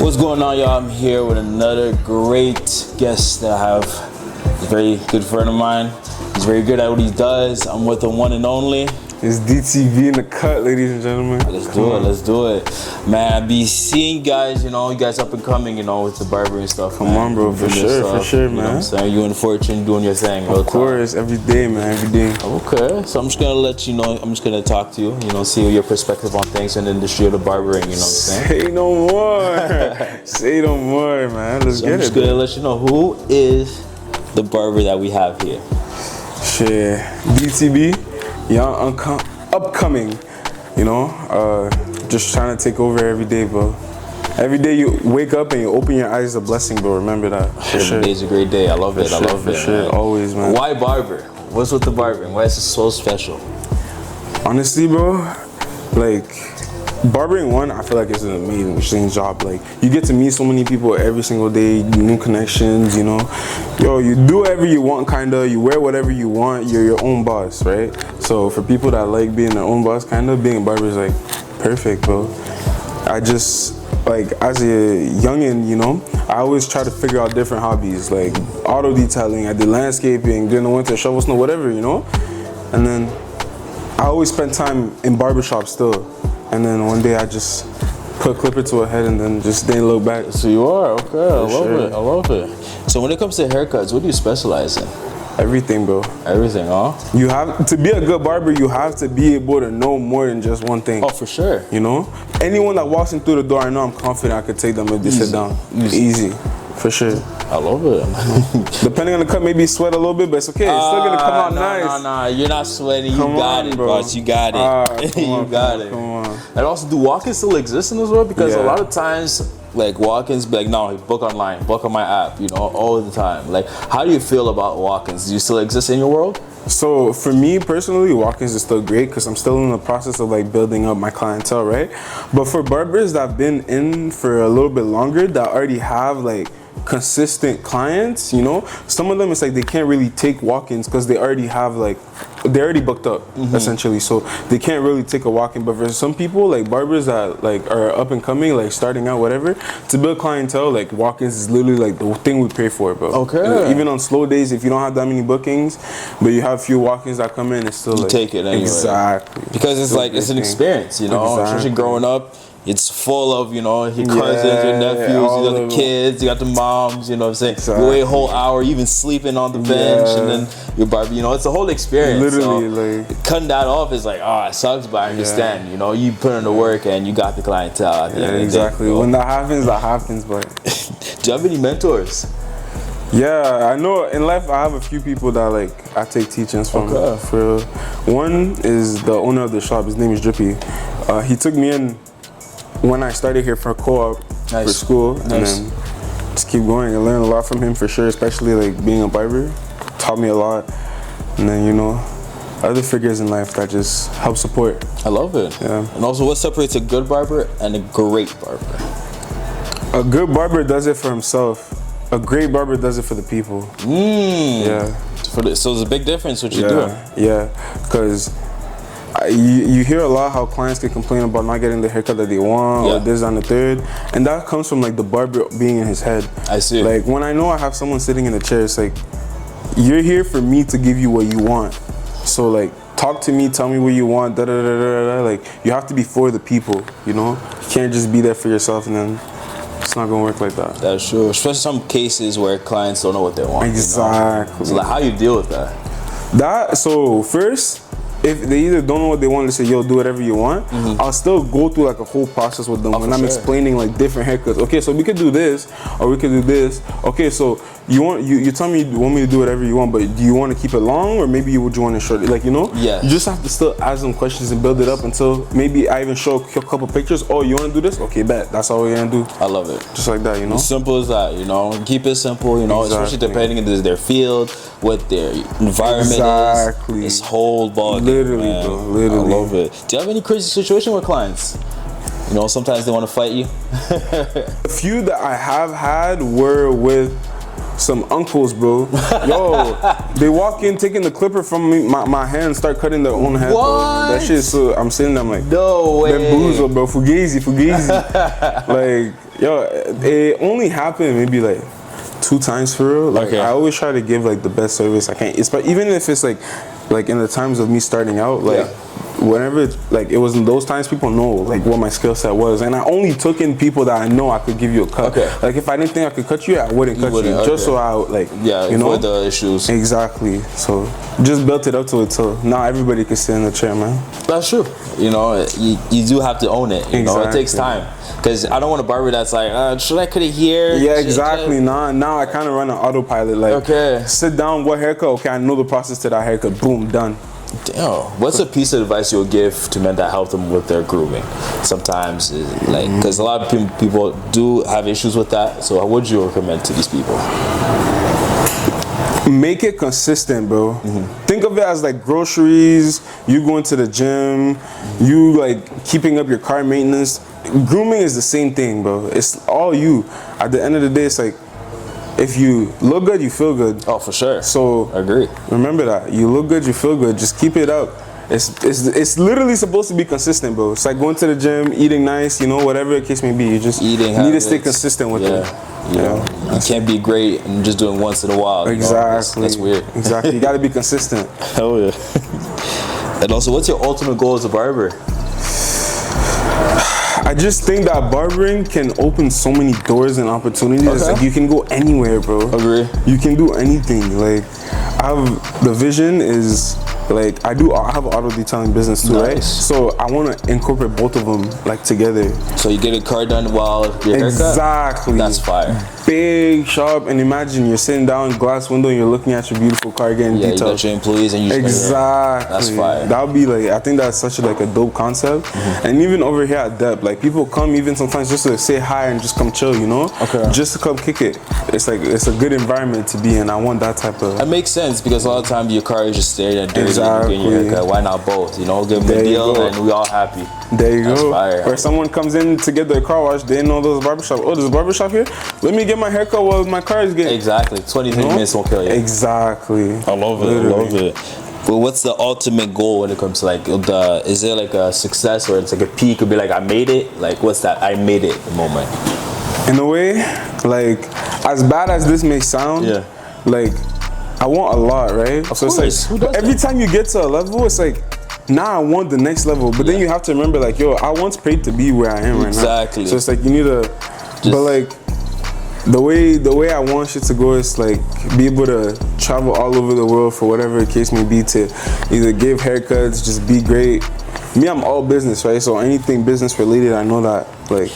What's going on, y'all? I'm here with another great guest that I have. He's a very good friend of mine. He's very good at what he does. I'm with the one and only. It's DTV in the cut, ladies and gentlemen. Let's do it. Man, I be seeing guys, you guys up and coming, with the barber and stuff. Come on, bro, for sure, man. You know what I'm saying? You and Fortune doing your thing. Of course, every day, man, every day. Okay, so I'm just gonna let you know, I'm just gonna talk to you, see your perspective on things in the industry of the barbering, you know what I'm saying? Say no more. Say no more, man. Let's get it. I'm just gonna let you know who is the barber that we have here. Shit, DTB. Young, upcoming, just trying to take over every day, bro. Every day you wake up and you open your eyes is a blessing, bro. Remember that. Every day's a great day. I love it. I love it. For sure, always, man. Why barber? What's with the barbering? Why is it so special? Honestly, bro, barbering I feel like it's an amazing job. Like, you get to meet so many people every single day, new connections, you do whatever you want, kinda, you wear whatever you want, you're your own boss, right? So for people that like being their own boss, kinda, being a barber is like perfect, bro. I just, as a youngin', I always try to figure out different hobbies, like auto detailing, I did landscaping, during the winter, shovel snow, whatever, and then I always spend time in barbershop still. And then one day I just put a clipper to a head and then just didn't look back. So you are, okay, I love it. So when it comes to haircuts, what do you specialize in? Everything, bro. Everything, huh? You have to be a good barber, you have to be able to know more than just one thing. Oh, for sure. Anyone that walks in through the door, I know I'm confident I could take them if they sit down. Easy. For sure. I love it. Depending on the cut, maybe sweat a little bit, but it's okay. It's still gonna come out nice. Nah, you're not sweating. You got it, boss. You got it. You got it. Come on. And also, do walk-ins still exist in this world? Because a lot of times, walk-ins be like, no, book online, book on my app, all the time. How do you feel about walk-ins? Do you still exist in your world? So for me personally, walk-ins is still great because I'm still in the process of building up my clientele, right? But for barbers that have been in for a little bit longer, that already have consistent clients, some of them it's they can't really take walk-ins because they already have they're already booked up essentially, so they can't really take a walk-in. But for some people, barbers that are up and coming, starting out, whatever, to build clientele, walk-ins is literally the thing we pray for, bro. Okay. Even on slow days, if you don't have that many bookings but you have few walk-ins that come in, it's still you take it anyway. Exactly. Because it's it's an experience, especially growing up. It's full of, your cousins, your nephews, you got the kids, you got the moms, Exactly. You wait a whole hour, even sleeping on the bench, and then your barber, it's a whole experience. Literally, so cutting that off is it sucks, but I understand, you put in the work and you got the clientele at the end of the day. Exactly. When that happens, but. Do you have any mentors? Yeah, I know in life I have a few people that I take teachings from. Okay. For one is the owner of the shop, his name is Drippy. He took me in when I started here for co-op for school, and then just keep going. I learned a lot from him for sure, especially being a barber. Taught me a lot, and then other figures in life that just help support. I love it. Yeah. And also, what separates a good barber and a great barber? A good barber does it for himself. A great barber does it for the people. Yeah. So there's a big difference what you're doing. Yeah, because you hear a lot how clients can complain about not getting the haircut that they want or this and the third, and that comes from the barber being in his head. I see. When I know I have someone sitting in the chair, it's you're here for me to give you what you want. So talk to me, tell me what you want. Da da da da da. You have to be for the people. You can't just be there for yourself, and then it's not gonna work like that. That's true. Especially some cases where clients don't know what they want. Exactly. So how you deal with that? So first, if they either don't know what they want, to say, yo, do whatever you want, I'll still go through a whole process with them when I'm explaining different haircuts. Okay, so we could do this, or we could do this. Okay, so you tell me you want me to do whatever you want, but do you want to keep it long, or maybe you want to short it? Yeah. You just have to still ask them questions and build it up until maybe I even show a couple pictures. Oh, you want to do this? Okay, bet. That's all we're gonna do. I love it. Just like that, As simple as that, Keep it simple, especially depending on their field, what their environment is. This whole ball game, Literally, man. bro. Literally. I love it. Do you have any crazy situation with clients? Sometimes they want to fight you. A few that I have had were with some uncles, bro. Yo, they walk in taking the clipper from me, my hand, and start cutting their own hair. Bro. That shit. So I'm sitting there, I'm like, No way. bamboozle, bro. Fugazi. Like, yo, it only happened maybe like 2 times for real. Like, Okay. I always try to give like the best service I can. Even if it's like in the times of me starting out, like. Yeah. Whenever like it was in those times, people know like what my skill set was, and I only took in people that I know I could give you a cut. Okay. Like if I didn't think I could cut you, I wouldn't cut you, wouldn't, just okay. so I like Yeah, you know avoid the issues. exactly. So just built it up to it till now everybody can sit in the chair, man. That's true. You know, you do have to own it. You know, it takes Exactly. time. Because I don't want a barber that's like, should I cut it here? Yeah, Should- exactly. Now I kind of run an autopilot. Like, Okay. sit down, what haircut? Okay, I know the process to that haircut. Boom, done. Damn. What's a piece of advice you'll give to men that help them with their grooming? Sometimes, like, because a lot of people do have issues with that. So, what would you recommend to these people? Make it consistent, bro. Think of it as like groceries, you going to the gym, you like keeping up your car maintenance. Grooming is the same thing, bro. It's all you. At the end of the day, it's like if you look good, you feel good. Oh, for sure. So I agree. remember that. You look good, you feel good. Just keep it up. It's literally supposed to be consistent, bro. It's like going to the gym, eating nice, you know, whatever the case may be. You just Eating need to stay habits. consistent with Yeah. it. You know, you can't be great and just doing once in a while. You know? Exactly. That's weird. Exactly. You got to be consistent. Hell yeah. And also, what's your ultimate goal as a barber? I just think that barbering can open so many doors and opportunities. Okay. Like you can go anywhere, bro. Agree. You can do anything. Like the vision is like I have an auto detailing business too, right? Nice. So I want to incorporate both of them like together. So you get a car done while your haircut? Exactly. That's fire. Big shop, and imagine you're sitting down, glass window, and you're looking at your beautiful car getting Yeah, you detailed. got your employees and you just Exactly. That's fire. That would be like, I think that's such like a dope concept. And even over here at Dep, like people come even sometimes just to say hi and just come chill, you know? Okay. Just to come kick it. It's like, it's a good environment to be in. I want that type of. That makes sense because a lot of times your car is just staring at dirty Exactly. and you're getting your haircut. Why not both? You know, give them There a you deal go. and we all happy. There you That's go. fire. Or someone comes in to get their car washed, they didn't know there was a barbershop. Oh, there's a barbershop here? Let me get my haircut while my car is getting. Exactly. 20, 30 You know? minutes won't kill you. Exactly. I love it. Literally. I love it. But what's the ultimate goal when it comes to like is there like a success or it's like a peak? Could be like I made it. Like what's that I made it moment? In a way, like as bad as this may sound, Yeah. like I want a lot, right? So course. it's Who like does every that? time you get to a level, it's like now I want the next level. But then Yeah. you have to remember, like, yo, I once prayed to be where I am right Exactly. now. So it's like you need to, but like the way I want shit to go is like be able to travel all over the world for whatever the case may be, to either give haircuts, just be great. Me, I'm all business, right? So anything business related, I know that like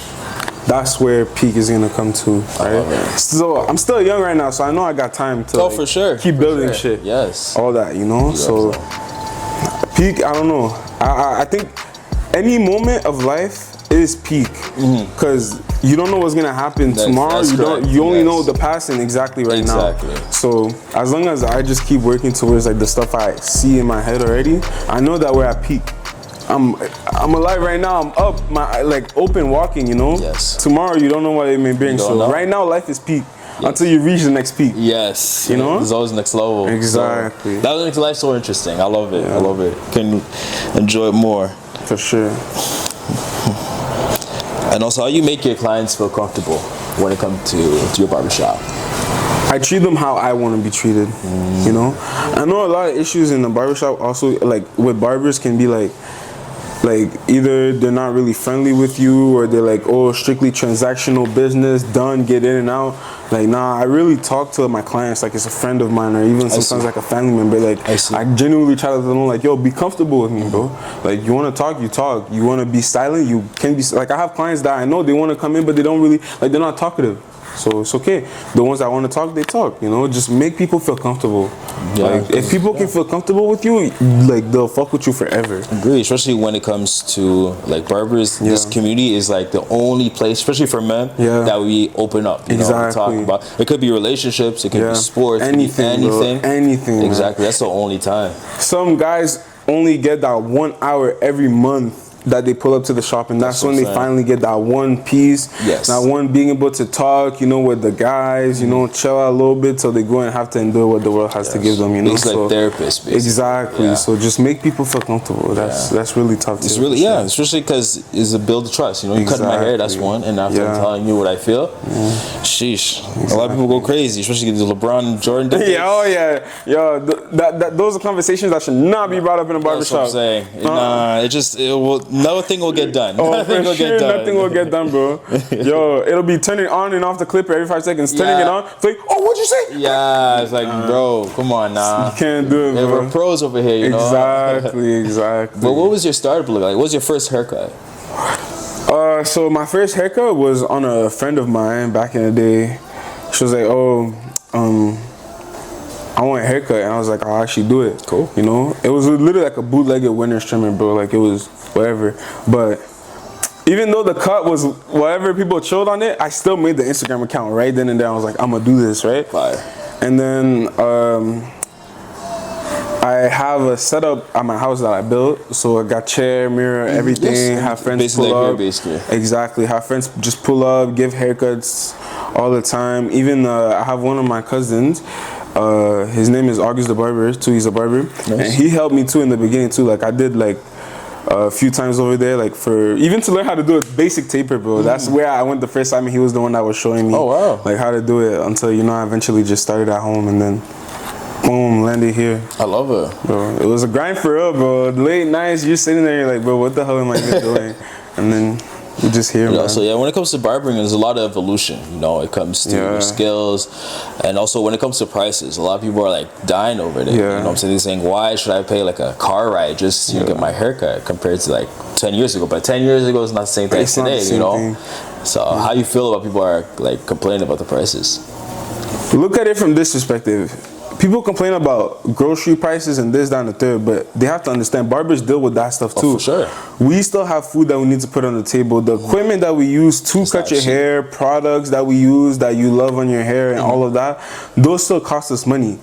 that's where peak is gonna come to, right? So I'm still young right now, so I know I got time to For sure. keep For building sure. shit. Yes. All that, you know? So peak, I don't know. I think any moment of life is peak because you don't know what's gonna happen tomorrow. that's You correct. don't. You only Yes. know the past and exactly right Exactly. now. So as long as I just keep working towards like the stuff I see in my head already, I know that we're at peak. I'm alive right now. I'm up, my like open walking. You know. Yes. Tomorrow you don't know what it may bring. don't So know. right now life is peak until you reach the next peak. Yes. You know? There's always next level. Exactly. So, that makes life so interesting. I love it. I love it. Can enjoy it more. For sure. And also, how you make your clients feel comfortable when it comes to your barbershop? I treat them how I want to be treated, you know? I know a lot of issues in the barbershop also, like with barbers can be like either they're not really friendly with you or they're like, oh, strictly transactional business, done, get in and out. Like, nah, I really talk to my clients like it's a friend of mine or even sometimes like a family member. Like, I genuinely try to let them know, like, yo, be comfortable with me, bro. Like, you want to talk, you talk. You want to be silent, you can be. Like, I have clients that I know they want to come in, but they don't really, like, they're not talkative. So it's okay. The ones that want to talk, they talk. You know, just make people feel comfortable. Yeah, like if people can feel comfortable with you, like they'll fuck with you forever. Agree, especially when it comes to like barbers. This community is like the only place, especially for men, that we open up. You know, we talk about. It could be relationships, it could be sports, anything, it could be anything. Bro. Anything. Exactly. Man. That's the only time. Some guys only get that 1 hour every month that they pull up to the shop, and that's when what they I'm saying. finally get that one piece. Yes. That one being able to talk, you know, with the guys, you know, chill out a little bit till they go and have to endure what the world has to give them, you know. It's like therapists, basically. Exactly. Yeah. So just make people feel comfortable. That's really tough. It's really, especially because it's a build of trust. You know, you cut my hair, that's one, and after I'm telling you what I feel, sheesh. A lot of people go crazy, especially the LeBron and Jordan days. Yeah, oh yeah, yo, those are conversations that should not be brought up in a barbershop. That's what I'm saying. Nah, nothing will get done. Oh, nothing for sure, nothing will get done, bro. Yo, it'll be turning on and off the clipper every 5 seconds, turning it on. It's like, oh, what'd you say? Yeah, it's like, bro, come on, nah. You can't do it, bro. We're pros over here, you know. Exactly. But what was your startup look like? What was your first haircut? So my first haircut was on a friend of mine back in the day. She was like, oh, I want a haircut, and I was like, I'll actually do it. Cool. You know, it was literally like a bootlegged winner's trimmer, bro. Like it was whatever. But even though the cut was whatever people chilled on it, I still made the Instagram account right then and there. I was like, I'm gonna do this, right? Fire. And then I have a setup at my house that I built. So I got chair, mirror, everything. Yes. Have friends Basically pull like up. here, basically. Exactly. Have friends just pull up, give haircuts all the time. Even I have one of my cousins. His name is August the Barber too. He's a barber, and he helped me too in the beginning too. Like I did like a few times over there, like for even to learn how to do a basic taper, bro. That's where I went the first time, and he was the one that was showing me. Oh wow! Like how to do it until I eventually just started at home, and then boom, landed here. I love it, bro. It was a grind for real, bro. Late nights, you're sitting there, you're like, bro, what the hell am I even doing? And then you just hear, man. So yeah, when it comes to barbering, there's a lot of evolution. You know, it comes to your skills, and also when it comes to prices, a lot of people are like dying over there. You know what I'm saying? They're saying, why should I pay like a car ride just to get my haircut compared to like 10 years ago? But 10 years ago is not the same thing as today, you know? So how you feel about people are like complaining about the prices? Look at it from this perspective. People complain about grocery prices and this, that, and the third, but they have to understand barbers deal with that stuff too. For sure. We still have food that we need to put on the table. The equipment that we use to cut your hair, products that we use that you love on your hair and all of that, those still cost us money.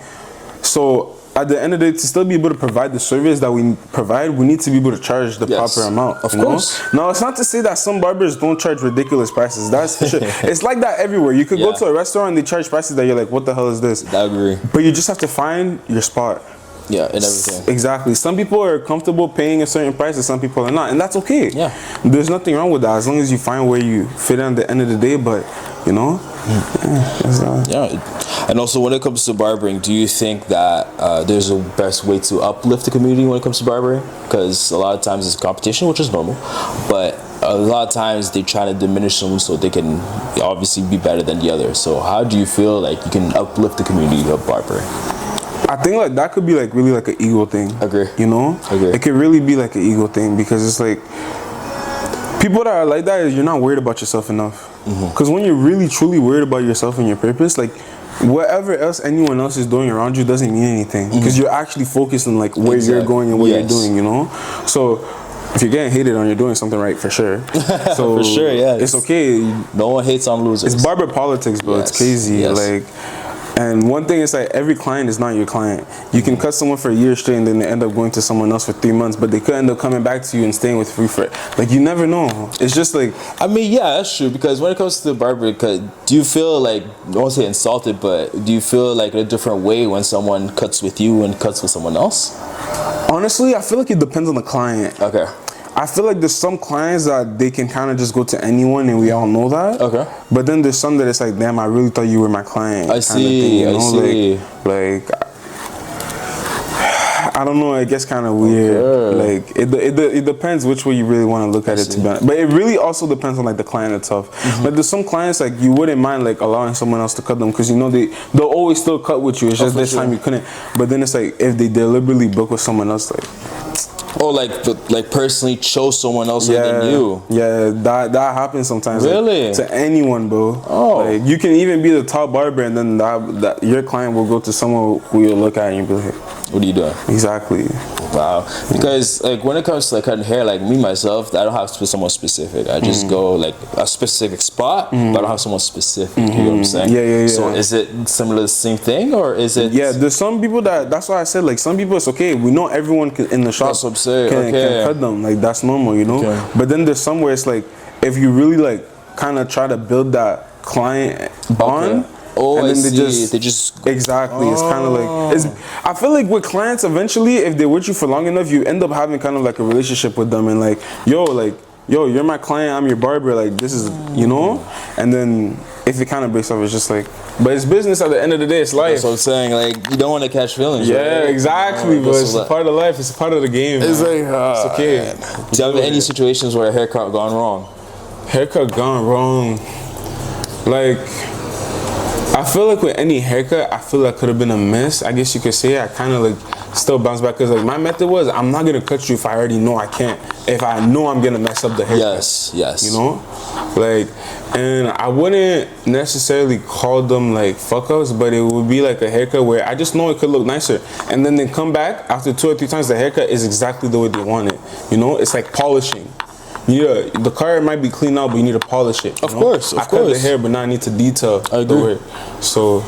So at the end of the day, to still be able to provide the service that we provide, we need to be able to charge the proper amount. Of course. Now, it's not to say that some barbers don't charge ridiculous prices. That's for sure. It's like that everywhere. You could go to a restaurant and they charge prices that you're like, what the hell is this? I agree. But you just have to find your spot. Yeah, and everything. Exactly. Some people are comfortable paying a certain price and some people are not. And that's okay. Yeah. There's nothing wrong with that as long as you find where you fit at the end of the day. But, you know, And also when it comes to barbering, do you think that there's a best way to uplift the community when it comes to barbering? Because a lot of times it's competition, which is normal. But a lot of times they try to diminish someone so they can obviously be better than the other. So how do you feel like you can uplift the community of barbering? I think like that could be like really like an ego thing. Agree. You know? Agree. It could really be like an ego thing because it's like people that are like that is you're not worried about yourself enough. Because when you're really truly worried about yourself and your purpose, like whatever else anyone else is doing around you doesn't mean anything because you're actually focused on like where you're going and what you're doing, you know? So if you're getting hated on, you're doing something right for sure. So for sure, yeah. It's okay. No one hates on losers. It's barber politics, bro. It's crazy. Like, and one thing is like every client is not your client. You can cut someone for a year straight and then they end up going to someone else for 3 months, but they could end up coming back to you and staying with you for like you never know. It's just like I mean, yeah, that's true. Because when it comes to the barber cut, do you feel like I won't say insulted, but do you feel like a different way when someone cuts with you and cuts with someone else? Honestly, I feel like it depends on the client. Okay. I feel like there's some clients that they can kind of just go to anyone and we all know that. Okay. But then there's some that it's like, damn, I really thought you were my client. I see. Thing, you know? I see. Like I don't know. It gets kind of weird. Okay. Like it depends which way you really want to look at it. To be honest, but it really also depends on like the client itself. Like there's some clients like you wouldn't mind like allowing someone else to cut them because you know they'll always still cut with you. It's just this time you couldn't. But then it's like if they deliberately book with someone else, like. Oh, like personally chose someone else other than you. Yeah, that happens sometimes. Really? Like, to anyone, bro. Oh. Like you can even be the top barber, and then that your client will go to someone who you'll look at and you'll be like, "What are you doing?" Exactly. Wow. Because like when it comes to like cutting hair, like me myself, I don't have someone specific. I just go like a specific spot, but I don't have someone specific. You know what I'm saying? Yeah. So is it similar, the same thing, or is it? Yeah, there's some people that's why I said like some people it's okay. We know everyone in the shop That's what I'm saying. can cut them. Like that's normal, you know. Okay. But then there's somewhere it's like if you really like kind of try to build that client bond. Oh, and then I see. They just exactly. It's kind of like I feel like with clients, eventually, if they're with you for long enough, you end up having kind of like a relationship with them, and like, yo, you're my client, I'm your barber. Like this is, you know. And then if it kind of breaks up, it's just like, but it's business. At the end of the day, it's life. That's what I'm saying. Like you don't want to catch feelings. Yeah, right? exactly. But it's a part of life. It's a part of the game. It's like it's okay. Man. Do you have any situations where a haircut gone wrong? Haircut gone wrong. Like. I feel like with any haircut, I feel like could have been a miss. I guess you could say I kind of like still bounce back because like my method was I'm not gonna cut you if I already know I can't. If I know I'm gonna mess up the haircut. Yes. You know, like, and I wouldn't necessarily call them like fuck ups, but it would be like a haircut where I just know it could look nicer, and then they come back after 2 or 3 times the haircut is exactly the way they want it. You know, it's like polishing. Yeah, the car might be clean out, but you need to polish it. Of course. I cut the hair, but now I need to detail I agree. the way. So,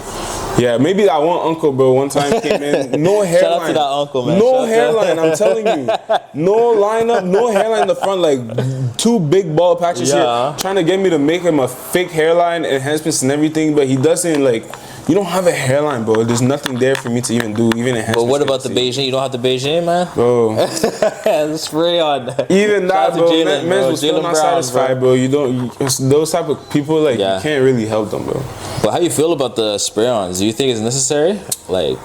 yeah, maybe that one uncle, bro, one time came in, no hairline. Shout out to that uncle, man. No hairline, I'm telling you. No lineup, no hairline in the front, like 2 big bald patches here. Trying to get me to make him a fake hairline, enhancements and everything, but he doesn't like. You don't have a hairline, bro. There's nothing there for me to even do, even enhancements. But what about the Beijing? You don't have the Beijing, man? Bro. The spray on. Even that, bro. Jalen, Men will still not satisfied, bro. You don't, those type of people, like, you can't really help them, bro. But how you feel about the spray-ons? Do you think it's necessary? Like,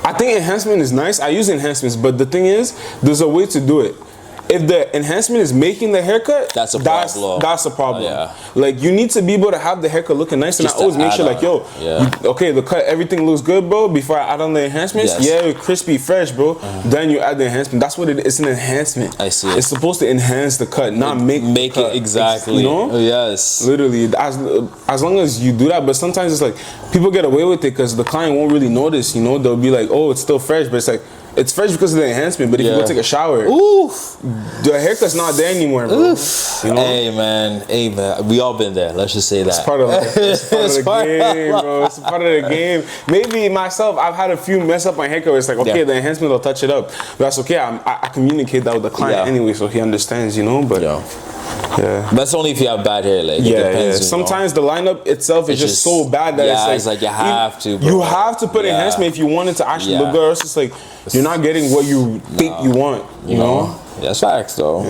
I think enhancement is nice. I use enhancements, but the thing is, there's a way to do it. If the enhancement is making the haircut, that's a problem. That's a problem. Like you need to be able to have the haircut looking nice, and I always make sure, like, yo, okay, the cut, everything looks good, bro. Before I add on the enhancements, yeah, crispy, fresh, bro. Then you add the enhancement. That's what it is. It's an enhancement. I see it. It's supposed to enhance the cut, not make it exactly. You know? Yes. Literally, as long as you do that, but sometimes it's like people get away with it because the client won't really notice. You know, they'll be like, oh, it's still fresh, but it's like. It's fresh because of the enhancement, but if you go take a shower, the haircut's not there anymore, bro. You know? Hey man, we all been there. Let's just say that. It's part of life. It's part of the game, bro. It's part of the game. Maybe myself, I've had a few mess up my haircut where it's like, okay, the enhancement will touch it up. But that's okay. I communicate that with the client anyway, so he understands, you know? But yeah. That's only if you have bad hair. Like, it depends, sometimes the lineup itself is just so bad that it's like you have to. Bro. You have to put enhancement if you want it to actually look good, or else it's like you're not getting what you think you want. You know? That's facts though.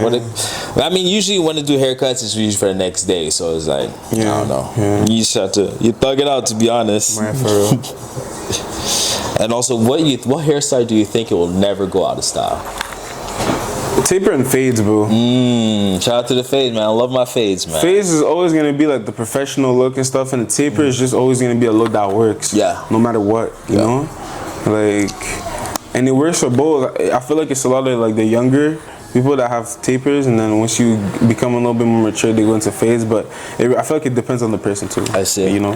I mean, usually when they do haircuts, it's usually for the next day. So it's like I don't know. You just have to thug it out, to be honest. Man, for real. And also, what hairstyle do you think it will never go out of style? Taper and fades, bro. Shout out to the fades, man. I love my fades, man. Fades is always gonna be like the professional look and stuff, and the taper is just always gonna be a look that works. Yeah. No matter what, you know, like, and it works for both. I feel like it's a lot of like the younger people that have tapers, and then once you become a little bit more mature, they go into fades. But I feel like it depends on the person too. I see. You know,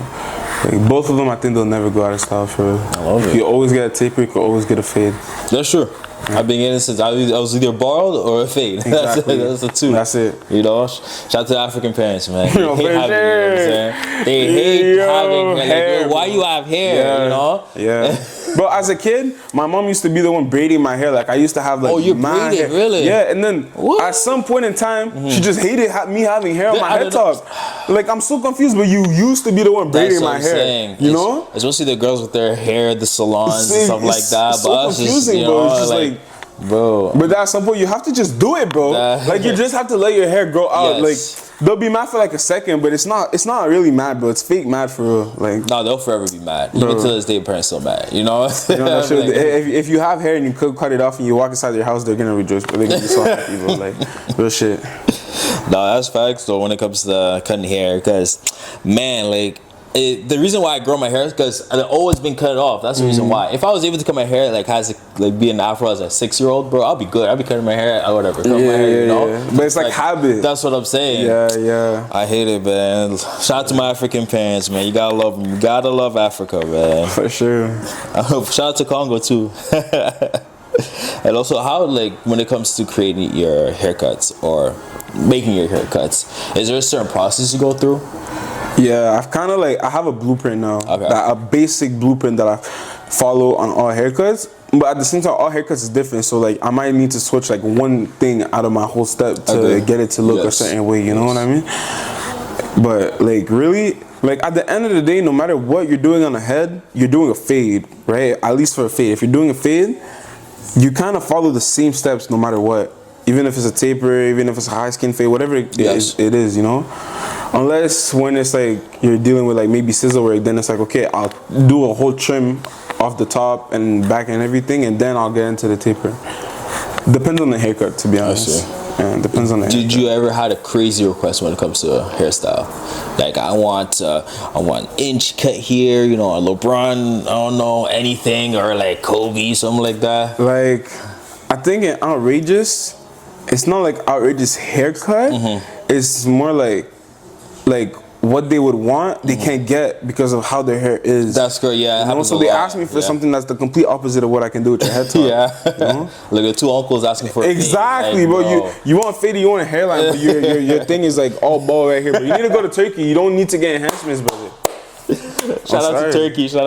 like both of them, I think they'll never go out of style for. I love it. You always get a taper, you can always get a fade. That's true. I've been getting it since I was either bald or a fade. Exactly. That's the two. That's it. You know, shout out to African parents, man. They hate having, you know what I'm saying? They hate having hair. Like, why you have hair? You know? Yeah. But as a kid, my mom used to be the one braiding my hair. Like I used to have like braided, hair. Really? Yeah, and then at some point in time, she just hated me having hair on my head top. Like I'm so confused, but you used to be the one braiding my hair. You know? Especially the girls with their hair at the salons and stuff like that. It's so confusing, bro. It's just like bro. But at some point you have to just do it, bro. Like you just have to let your hair grow out. Like they'll be mad for like a second, but it's not really mad, bro. It's fake mad for real. Like no, they'll forever be mad. Bro. Even to this day, parents still mad. You know? If you have hair and you could cut it off and you walk inside your house, they're gonna rejoice. But they're gonna be so happy, bro. Like real shit. No, that's facts though when it comes to cutting hair, because man, like. The reason why I grow my hair is because I've always been cut off. That's the reason why. If I was able to cut my hair be an afro as a 6-year-old, bro, I'll be good. I'll be cutting my hair or whatever. Cut my hair, you know? But it's like habit. That's what I'm saying. Yeah. I hate it, man. Shout out to my African parents, man. You gotta love them. You gotta love Africa, man. For sure. Shout out to Congo too. And also, how, like, when it comes to creating your haircuts or making your haircuts, is there a certain process you go through? Yeah, I've kind of like, I have a blueprint now, a basic blueprint that I follow on all haircuts. But at the same time, all haircuts is different. So like, I might need to switch like one thing out of my whole step to get it to look a certain way. You know what I mean? But like, really, like at the end of the day, no matter what you're doing on the head, you're doing a fade, right? At least for a fade. If you're doing a fade, you kind of follow the same steps no matter what. Even if it's a taper, even if it's a high skin fade, whatever it is, you know? Unless when it's like you're dealing with like maybe scissor work, then it's like, okay, I'll do a whole trim off the top and back and everything, and then I'll get into the taper. Depends on the haircut, to be honest. Yeah, depends on the haircut. Did you ever had a crazy request when it comes to hairstyle? Like, I want inch cut here, you know, a LeBron, I don't know, anything, or like Kobe, something like that? Like, I think in outrageous, it's not like outrageous haircut. It's more like what they would want, they can't get because of how their hair is. That's good, yeah. You know? So they ask me for something that's the complete opposite of what I can do with your head top. You know? Like the two uncles asking for exactly, bro. You want fade, you want a hairline, but your thing is like all bald right here. But you need to go to Turkey. You don't need to get enhancements, brother. Shout out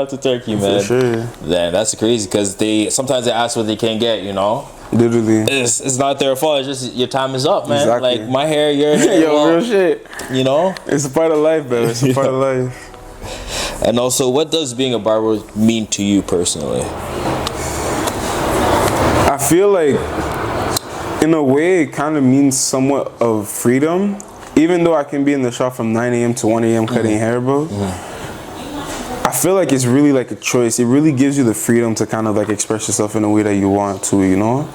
to Turkey, man. For sure. Yeah, that's crazy because sometimes they ask what they can't get, you know. Literally, it's not their fault. It's just your time is up, man. Exactly. Like my hair, your hair. Yo, real shit. You know, it's a part of life, bro. It's a part of life. And also, what does being a barber mean to you personally? I feel like, in a way, it kind of means somewhat of freedom. Even though I can be in the shop from 9 a.m. to 1 a.m. cutting hair, bro. I feel like it's really like a choice. It really gives you the freedom to kind of like express yourself in a way that you want to, you know?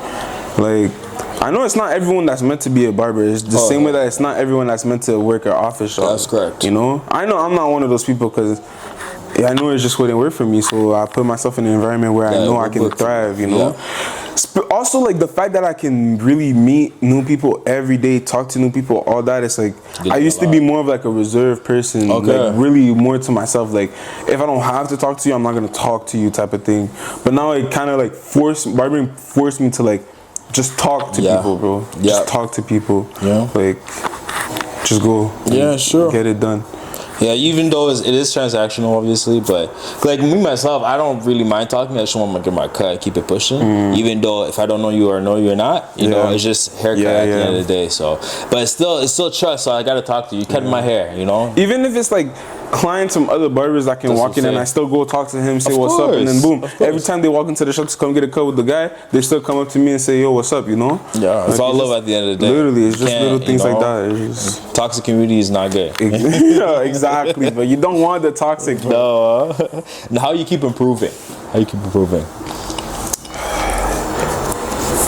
Like, I know it's not everyone that's meant to be a barber. It's the same way that it's not everyone that's meant to work an office shop. That's correct. You know? I know I'm not one of those people because I know it just wouldn't work for me. So I put myself in an environment where I know I can thrive, you know? Also, like, the fact that I can really meet new people every day, talk to new people, all that, it's like, I used to be more of like a reserved person, like really more to myself. Like, if I don't have to talk to you, I'm not gonna talk to you type of thing. But now it kind of like barbering forced me to like just talk to people, bro. Just talk to people. Like, just go. Get it done. Yeah, even though it is transactional, obviously, but like me myself, I don't really mind talking. I just want to get my cut, keep it pushing. Even though if I don't know you or know you're not, you know, it's just haircut at the end of the day. So, but it's still trust. So I gotta talk to you. You cut my hair, you know. Even if it's like clients from other barbers that can walk in and I still go talk to him, say what's up, and then boom. Every time they walk into the shop to come get a cut with the guy, they still come up to me and say, yo, what's up, you know? Yeah, it's all love at the end of the day. Literally, it's just little things like that. It's just, toxic community is not good. Yeah, exactly, but you don't want the toxic, bro. No. Now, how you keep improving? How you keep improving?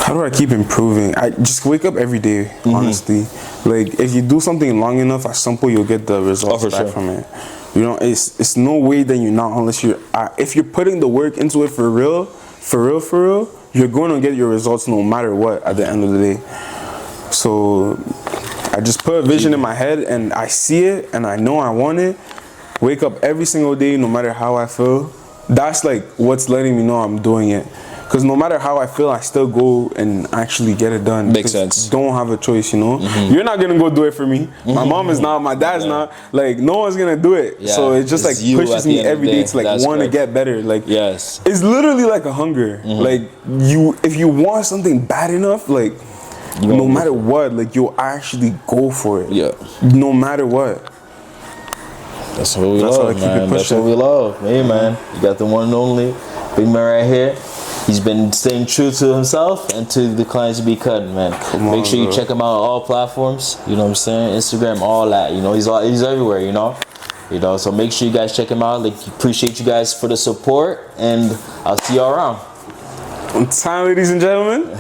How do I keep improving? I just wake up every day, honestly. Like, if you do something long enough, at some point you'll get the results back from it. You know, it's no way that you're not, unless you're, if you're putting the work into it for real, you're going to get your results no matter what at the end of the day. So I just put a vision in my head and I see it and I know I want it. Wake up every single day, no matter how I feel. That's like what's letting me know I'm doing it. Because no matter how I feel, I still go and actually get it done. Makes sense. Don't have a choice, you know? You're not going to go do it for me. My mom is not, my dad's not. Like, no one's going to do it. So it just like pushes me every day to like want to get better. Like, it's literally like a hunger. Like, if you want something bad enough, like, no matter what, like, you'll actually go for it. No matter what. That's what we love, man. That's what we love. Hey, man, you got the one and only big man right here. He's been staying true to himself and to the clients to be cutting, man. Make sure you check him out on all platforms. You know what I'm saying? Instagram, all that. You know, he's everywhere. You know. So make sure you guys check him out. Like, appreciate you guys for the support, and I'll see you all around. On time, ladies and gentlemen.